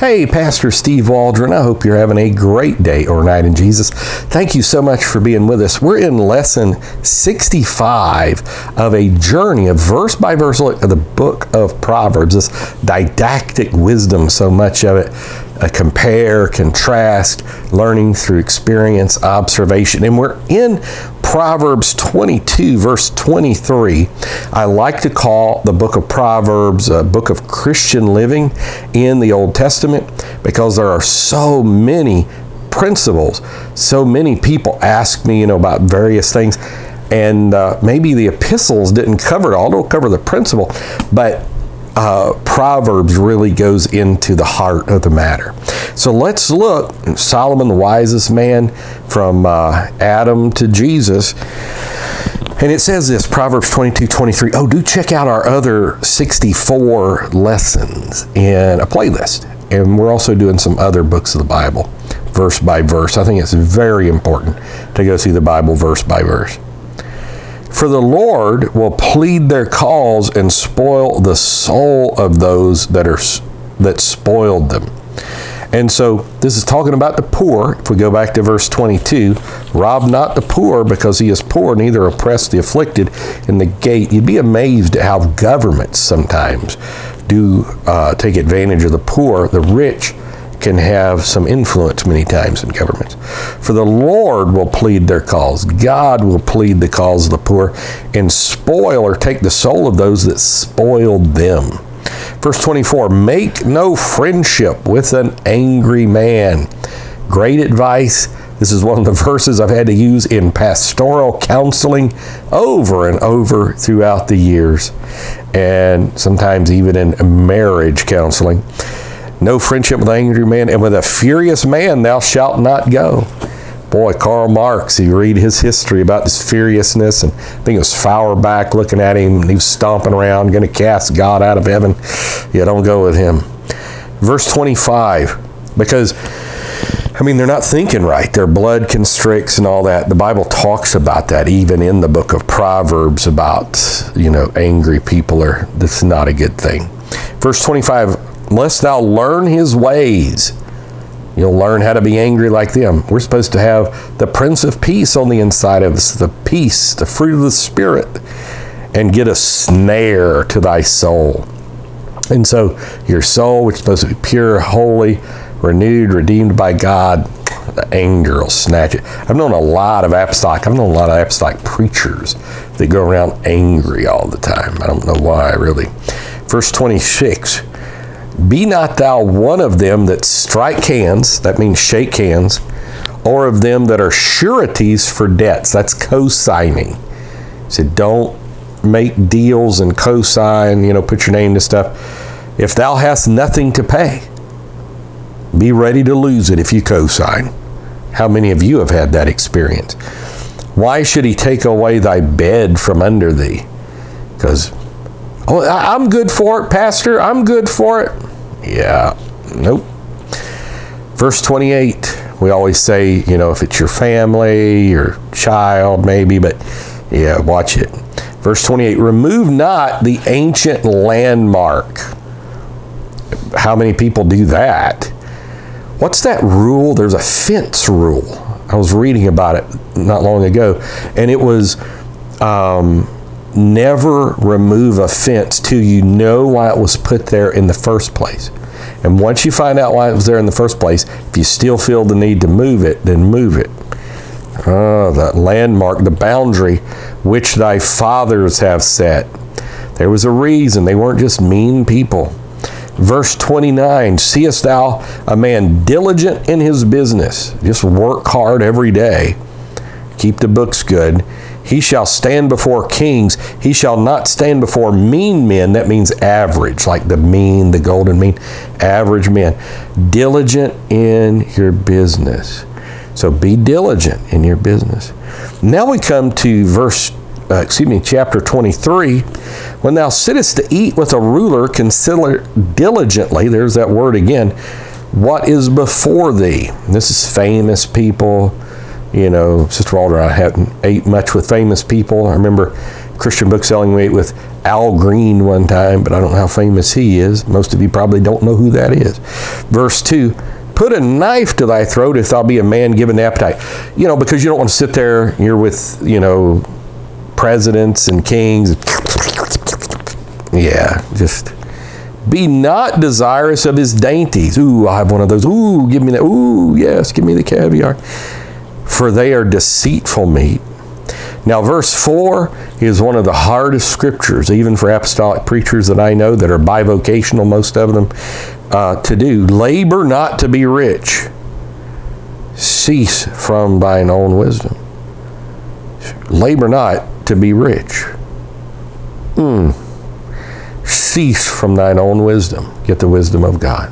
Hey, Pastor Steve Waldron. I hope you're having a great day or night in Jesus. Thank you so much for being with us. We're in lesson 65 of a journey, a verse-by-verse look at the book of Proverbs, this didactic wisdom, so much of it. Compare, contrast, learning through experience, observation. And we're in Proverbs 22, verse 23. I like to call the book of Proverbs a book of Christian living in the Old Testament because there are so many principles. So many people ask me, about various things. And maybe the epistles didn't cover it all. Don't cover the principle. But Proverbs really goes into the heart of the matter. So let's look. Solomon, the wisest man from Adam to Jesus. And it says this, Proverbs 22:23. Oh, do check out our other 64 lessons in a playlist. And we're also doing some other books of the Bible, verse by verse. I think it's very important to go through the Bible verse by verse. For the Lord will plead their cause and spoil the soul of those that spoiled them. And so this is talking about the poor. If we go back to verse 22, rob not the poor because he is poor, neither oppress the afflicted in the gate. You'd be amazed at how governments sometimes do take advantage of the poor. The rich can have some influence many times in governments. For the Lord will plead their cause. God will plead the cause of the poor and spoil or take the soul of those that spoiled them. Verse 24, make no friendship with an angry man. Great advice. This is one of the verses I've had to use in pastoral counseling over and over throughout the years, and sometimes even in marriage counseling. No friendship with an angry man, and with a furious man thou shalt not go. Boy, Karl Marx, you read his history about this furiousness, and I think it was Feuerbach looking at him, and he was stomping around, going to cast God out of heaven. Yeah, don't go with him. Verse 25, because, they're not thinking right. Their blood constricts and all that. The Bible talks about that, even in the book of Proverbs, about, angry people that's not a good thing. Verse 25, lest thou learn his ways. You'll learn how to be angry like them. We're supposed to have the Prince of Peace on the inside of us, the peace, the fruit of the Spirit, and get a snare to thy soul. And so your soul, which is supposed to be pure, holy, renewed, redeemed by God, the anger will snatch it. I've known a lot of apostolic preachers that go around angry all the time. I don't know why, really. Verse 26, be not thou one of them that strike hands, that means shake hands, or of them that are sureties for debts. That's co-signing. He said, don't make deals and co-sign, put your name to stuff. If thou hast nothing to pay, be ready to lose it if you co-sign. How many of you have had that experience? Why should he take away thy bed from under thee? Because, I'm good for it, Pastor. I'm good for it. Yeah, nope. Verse 28, we always say, if it's your family, your child, maybe, but yeah, watch it. Verse 28, remove not the ancient landmark. How many people do that? What's that rule? There's a fence rule. I was reading about it not long ago, and it was never remove a fence till you know why it was put there in the first place. And once you find out why it was there in the first place, if you still feel the need to move it, then move it. The landmark, the boundary which thy fathers have set. There was a reason. They weren't just mean people. Verse 29, seest thou a man diligent in his business? Just work hard every day. Keep the books good. He shall stand before kings. He shall not stand before mean men. That means average, like the mean, the golden mean. Average men. Diligent in your business. So be diligent in your business. Now we come to chapter 23. When thou sittest to eat with a ruler, consider diligently, there's that word again, what is before thee. This is famous people. Sister Waldron, I haven't ate much with famous people. I remember Christian book selling week with Al Green one time, but I don't know how famous he is. Most of you probably don't know who that is. Verse 2, put a knife to thy throat if thou be a man given to appetite. Because you don't want to sit there, you're with, presidents and kings. Yeah, just be not desirous of his dainties. Ooh, I have one of those. Ooh, give me that. Ooh, yes, give me the caviar. For they are deceitful meat. Now, verse 4 is one of the hardest scriptures, even for apostolic preachers that I know that are bivocational, most of them, to do. Labor not to be rich. Cease from thine own wisdom. Labor not to be rich. Cease from thine own wisdom. Get the wisdom of God.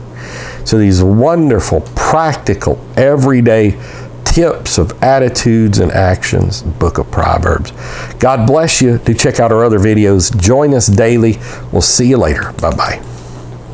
So these wonderful, practical, everyday tips of attitudes and actions, book of Proverbs. God bless you. Do check out our other videos. Join us daily. We'll see you later. Bye-bye.